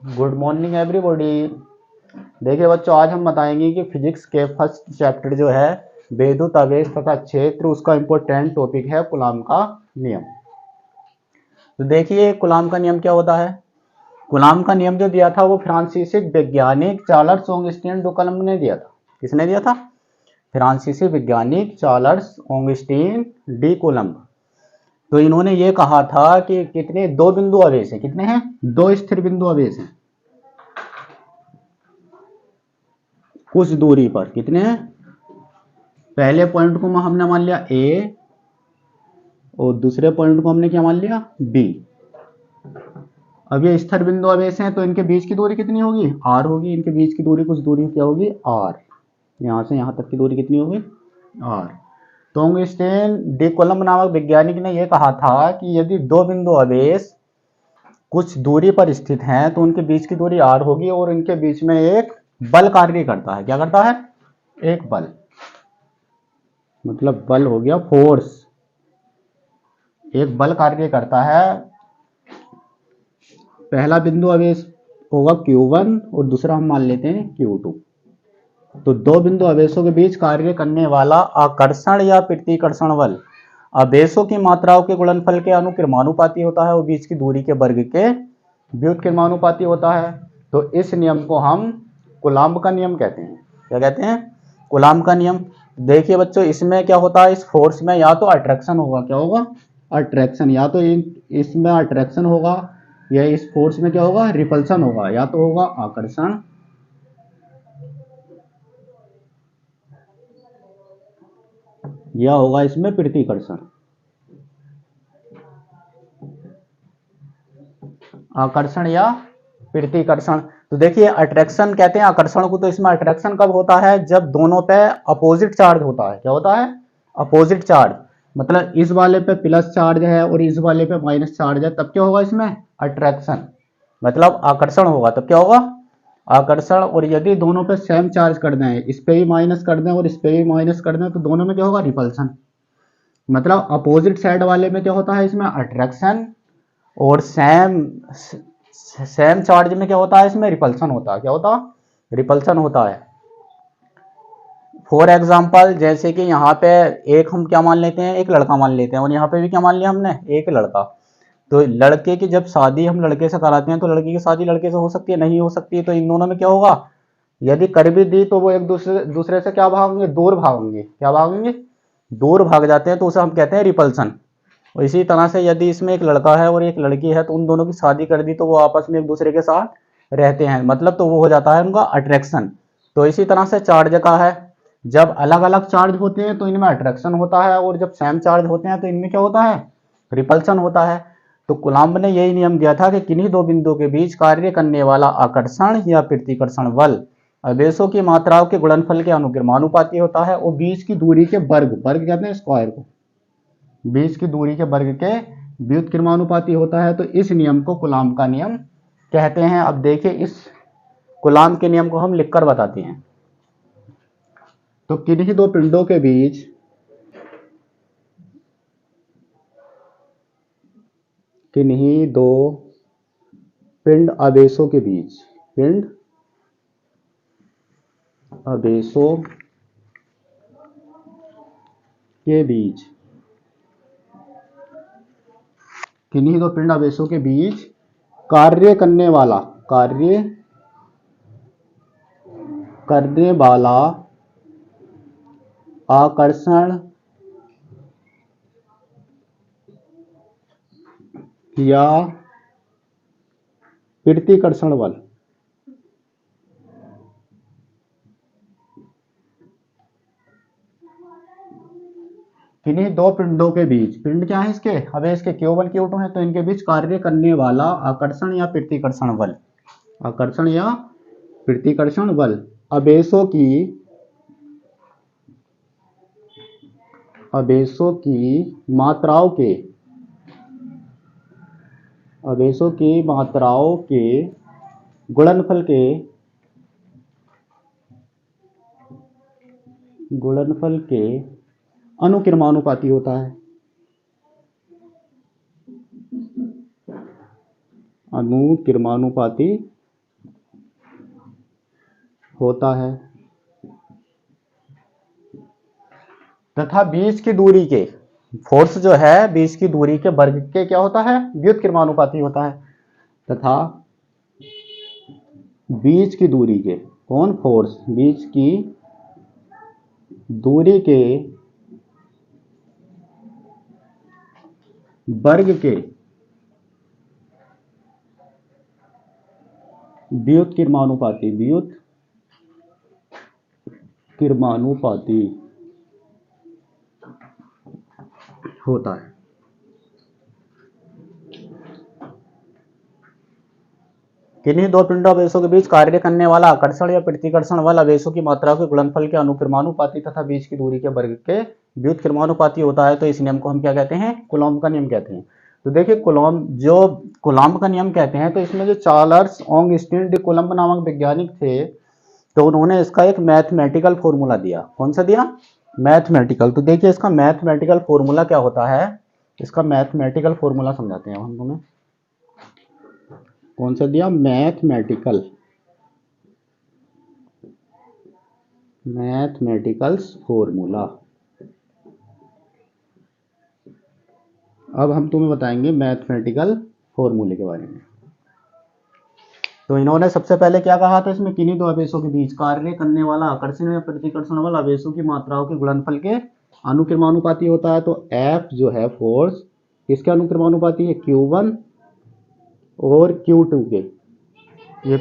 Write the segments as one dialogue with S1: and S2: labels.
S1: Good morning everybody. देखिए बच्चों, आज हम बताएंगे कि फिजिक्स के फर्स्ट चैप्टर जो है विद्युत आवेश तथा क्षेत्र, उसका इम्पोर्टेंट टॉपिक है कूलॉम का नियम। तो देखिए कूलॉम का नियम क्या होता है। कूलॉम का नियम जो दिया था वो फ्रांसीसी वैज्ञानिक चार्ल्स ऑगस्टीन डी कूलम्ब ने दिया था। किसने दिया था? फ्रांसीसी वैज्ञानिक चार्ल्स ऑगस्टीन डी कूलम्ब। तो इन्होंने ये कहा था कि कितने दो बिंदु आवेश हैं, कितने हैं? दो स्थिर बिंदु आवेश हैं कुछ दूरी पर। कितने हैं? पहले पॉइंट को हमने मान लिया ए और दूसरे पॉइंट को हमने क्या मान लिया? बी। अब ये स्थिर बिंदु आवेश हैं तो इनके बीच की दूरी कितनी होगी? आर होगी। इनके बीच की दूरी कुछ दूरी क्या होगी? आर। यहां से यहां तक की दूरी कितनी होगी? आर। तो ऑगस्टीन डी कूलम्ब नामक वैज्ञानिक ने यह कहा था कि यदि दो बिंदु आवेश कुछ दूरी पर स्थित हैं तो उनके बीच की दूरी आर होगी और इनके बीच में एक बल कार्य करता है। क्या करता है? एक बल, मतलब बल हो गया फोर्स। एक बल कार्य करता है। पहला बिंदु आवेश होगा Q1 और दूसरा हम मान लेते हैं Q2। तो दो बिंदु आवेशों के बीच कार्य करने वाला आकर्षण या प्रतिकर्षण बल आवेशों की मात्राओं के गुणनफल के अनुक्रमानुपाती होता है और बीच की दूरी के वर्ग के व्युत्क्रमानुपाती होता है। तो इस नियम को हम कूलॉम का नियम कहते हैं। क्या कहते हैं? कूलॉम का नियम। देखिए बच्चों, इसमें क्या होता है, इस फोर्स में या तो अट्रैक्शन होगा, क्या होगा? अट्रैक्शन। या तो इसमें अट्रैक्शन होगा या इस फोर्स में क्या होगा? रिपल्सन होगा। या तो होगा आकर्षण या होगा इसमें प्रतिकर्षण। आकर्षण या प्रतिकर्षण। तो देखिए अट्रैक्शन कहते हैं आकर्षण को। तो इसमें अट्रैक्शन कब होता है? जब दोनों पे अपोजिट चार्ज होता है। क्या होता है? Opposite charge. मतलब इस वाले पे प्लस चार्ज है और इस वाले पे माइनस चार्ज है, तब क्या होगा इसमें? अट्रैक्शन, मतलब आकर्षण होगा। तब क्या होगा? आकर्षण। और यदि दोनों पे सेम चार्ज कर दें, इस पे भी माइनस कर दें और इस पे भी माइनस कर दें, तो दोनों में क्या होगा? रिपल्सन। मतलब अपोजिट साइड वाले में क्या होता है? इसमें अट्रैक्शन। और सेम चार्ज में क्या होता है? इसमें रिपल्सन होता है। क्या होता है? रिपल्सन होता है। फॉर एग्जाम्पल, जैसे कि यहाँ पे एक हम क्या मान लेते हैं? एक लड़का मान लेते हैं और यहाँ पे भी क्या मान लिया हमने? एक लड़का। तो लड़के की जब शादी हम लड़के से कराते हैं तो लड़की की शादी लड़के से हो सकती है? नहीं हो सकती। तो इन दोनों में क्या होगा? यदि कर भी दी तो वो एक दूसरे दूसरे से क्या भागेंगे? दूर भागेंगे। क्या भागेंगे? दूर भाग जाते हैं। तो उसे हम कहते हैं रिपल्सन। और इसी तरह से यदि इसमें एक लड़का है और एक लड़की है तो उन दोनों की शादी कर दी तो वो आपस में एक दूसरे के साथ रहते हैं, मतलब तो वो हो जाता है उनका अट्रैक्शन। तो इसी तरह से चार्ज का है। जब अलग अलग चार्ज होते हैं तो इनमें अट्रैक्शन होता है और जब सेम चार्ज होते हैं तो इनमें क्या होता है? रिपल्सन होता है। तो कूलॉम्ब ने यही नियम दिया था कि किन्हीं दो बिंदुओं के बीच कार्य करने वाला आकर्षण या प्रतिकर्षण बल आवेशों की मात्राओं के गुणनफल के अनुक्रमानुपाती होता है और बीच की दूरी के वर्ग, वर्ग कहते हैं स्क्वायर को, बीच की दूरी के वर्ग के व्युत्क्रमानुपाती होता है। तो इस नियम को कूलॉम्ब का नियम कहते हैं। अब देखिए इस कूलॉम्ब के नियम को हम लिखकर बताते हैं। तो किन्हीं दो पिंडों के बीच किन्हीं दो पिंड आवेशों के बीच, पिंड आवेशों के बीच, किन्हीं दो पिंड आवेशों के बीच कार्य करने वाला आकर्षण या प्रतिकर्षण बल किन्हीं दो पिंडों के बीच, पिंड क्या है इसके? आवेश के Q1 Q2 है, तो इनके बीच कार्य करने वाला आकर्षण या प्रतिकर्षण बल, आकर्षण या प्रतिकर्षण बल आवेशों की मात्राओं के आवेशों की मात्राओं के गुणनफल के अनुक्रमानुपाती होता है। अनुक्रमानुपाती होता है तथा बीच की दूरी के फोर्स जो है बीच की दूरी के वर्ग के क्या होता है, व्युत्क्रमानुपाती होता है। तथा बीच की दूरी के कौन फोर्स, बीच की दूरी के वर्ग के व्युत्क्रमानुपाती होता है। किन्हीं दो पिंडावेशों के बीच कार्य करने वाला आकर्षण या प्रतिकर्षण वाला आवेशों की मात्रा के गुणनफल के अनुक्रमानुपाती तथा बीच की दूरी के वर्ग के व्युत्क्रमानुपाती होता है। तो इस नियम को हम क्या कहते हैं, कूलॉम का नियम कहते हैं। तो देखिए कूलॉम का नियम कहते हैं, तो इसमें जो चार्ल्स ऑगस्टीन डी कूलम्ब नामक वैज्ञानिक थे, तो उन्होंने इसका एक मैथमेटिकल फॉर्मूला दिया। कौन सा दिया, मैथमेटिकल। तो देखिए इसका मैथमेटिकल फॉर्मूला क्या होता है, इसका मैथमेटिकल फॉर्मूला समझाते हैं हम तुम्हें। कौन सा दिया, मैथमेटिकल फॉर्मूला। अब हम तुम्हें बताएंगे मैथमेटिकल फॉर्मूले के बारे में। तो इन्होंने सबसे पहले क्या कहा था, इसमें किन्हीं दो आवेशों के बीच कार्य करने वाला आकर्षण या प्रतिकर्षण वाला आवेशों की मात्राओं के गुणनफल के अनुक्रमानुपाती होता है। तो F जो है फोर्स किसके अनुक्रमानुपाती है, Q1 और Q2 के। ये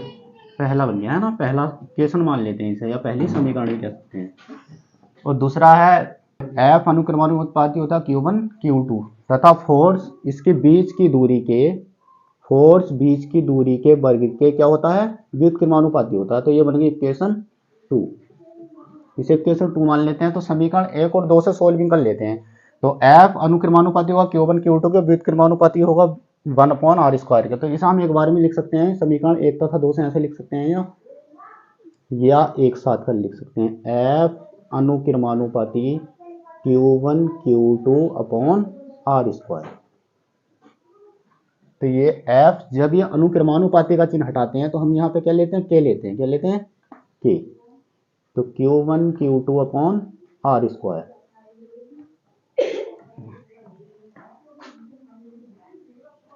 S1: पहला बन गया है ना, पहला इक्वेशन मान लेते हैं इसे, या पहली समीकरण भी कह सकते हैं। और दूसरा है F अनुक्रमानुपाती होता है Q1 Q2 तथा फोर्स इसके बीच की दूरी के वर्ग के क्या होता है, व्युत्क्रमानुपाती होता है। तो ये बन गई इक्वेशन 2, इसे इक्वेशन 2 मान लेते हैं। तो समीकरण 1 और 2 से सोल्विंग कर लेते हैं। तो F अनुक्रमानुपाती होगा Q1 Q2 के, व्युत्क्रमानुपाती होगा 1/r² के। तो इसे हम एक बार में लिख सकते हैं, समीकरण 1 तथा 2 से ऐसे लिख सकते हैं या एक साथ कर लिख सकते हैं, F अनुक्रमानुपाती Q1 Q2/r²। तो ये F, जब ये अनुक्रमानुपाती का चिन्ह हटाते हैं तो हम यहाँ पे क्या लेते हैं, K लेते हैं। क्या लेते हैं, K। तो Q1 Q2/r²।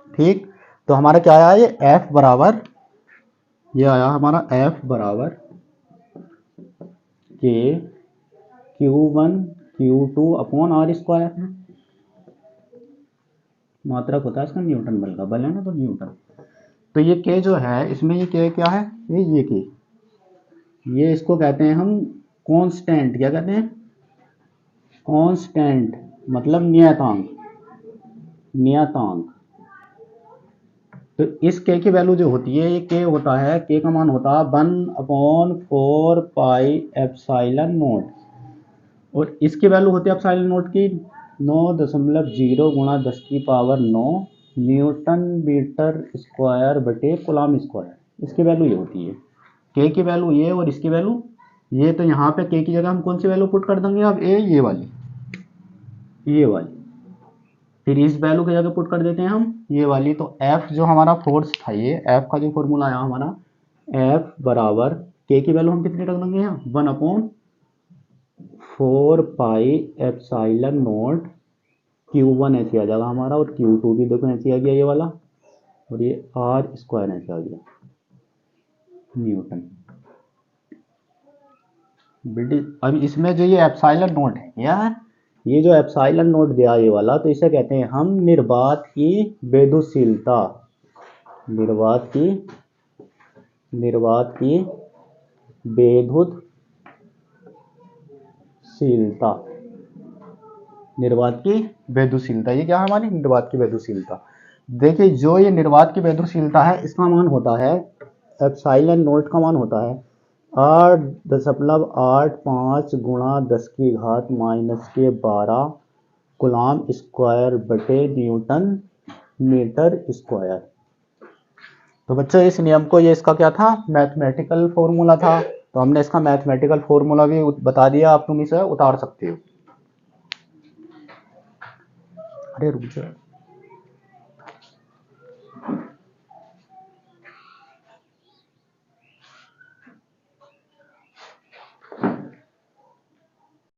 S1: ठीक, तो हमारा क्या आया, ये F बराबर, ये आया हमारा F बराबर K Q1 Q2/r²। मात्रक होता है इसका न्यूटन बल का, बल है ना तो न्यूटन। तो ये K जो है, इसमें ये K क्या है, ये K, ये इसको कहते हैं हम कांस्टेंट। क्या कहते हैं, कांस्टेंट मतलब नियतांक। तो इस K की वैल्यू जो होती है, ये K होता है, K का मान होता है 1/4πε0। और इसकी वैल्यू होती है ε0 की 9.0 × 10⁻⁹ न्यूटन मीटर स्क्वायर बटे कूलम स्क्वायर। इसकी वैल्यू ये होती है, K की वैल्यू ये और इसकी वैल्यू ये। तो यहाँ पे K की जगह हम कौन सी वैल्यू पुट कर देंगे, अब ये वाली, फिर इस वैल्यू की जगह पुट कर देते हैं हम ये वाली। तो F जो हमारा फोर्स था, ये F का जो फॉर्मूला आया हमारा, F बराबर K की वैल्यू हम कितनी रख देंगे यहाँ, 1/4πε0 Q1 ऐसे आ जाएगा हमारा, और Q2 भी देखो ऐसे आ गया ये वाला, और ये r² ऐसे आ गया न्यूटन। अब इसमें जो ये ε0 है, ये जो ε0 दिया ये वाला, तो इसे कहते हैं हम निर्वात की वेधुशीलता। निर्वात की वेधुशीलता, ये क्या है हमारी निर्वात की वेधुशीलता। देखिए जो ये निर्वात की वेधुशीलता है, इसका मान होता है, ε0 का मान होता है 8.85 × 10⁻⁻12 कूलम स्क्वायर बटे न्यूटन मीटर स्क्वायर। तो बच्चों इस नियम को, ये इसका क्या था, मैथमेटिकल फॉर्मूला था। तो हमने इसका मैथमेटिकल फॉर्मूला भी बता दिया, आप तुम इसे उतार सकते हो। अरे रुक जाओ।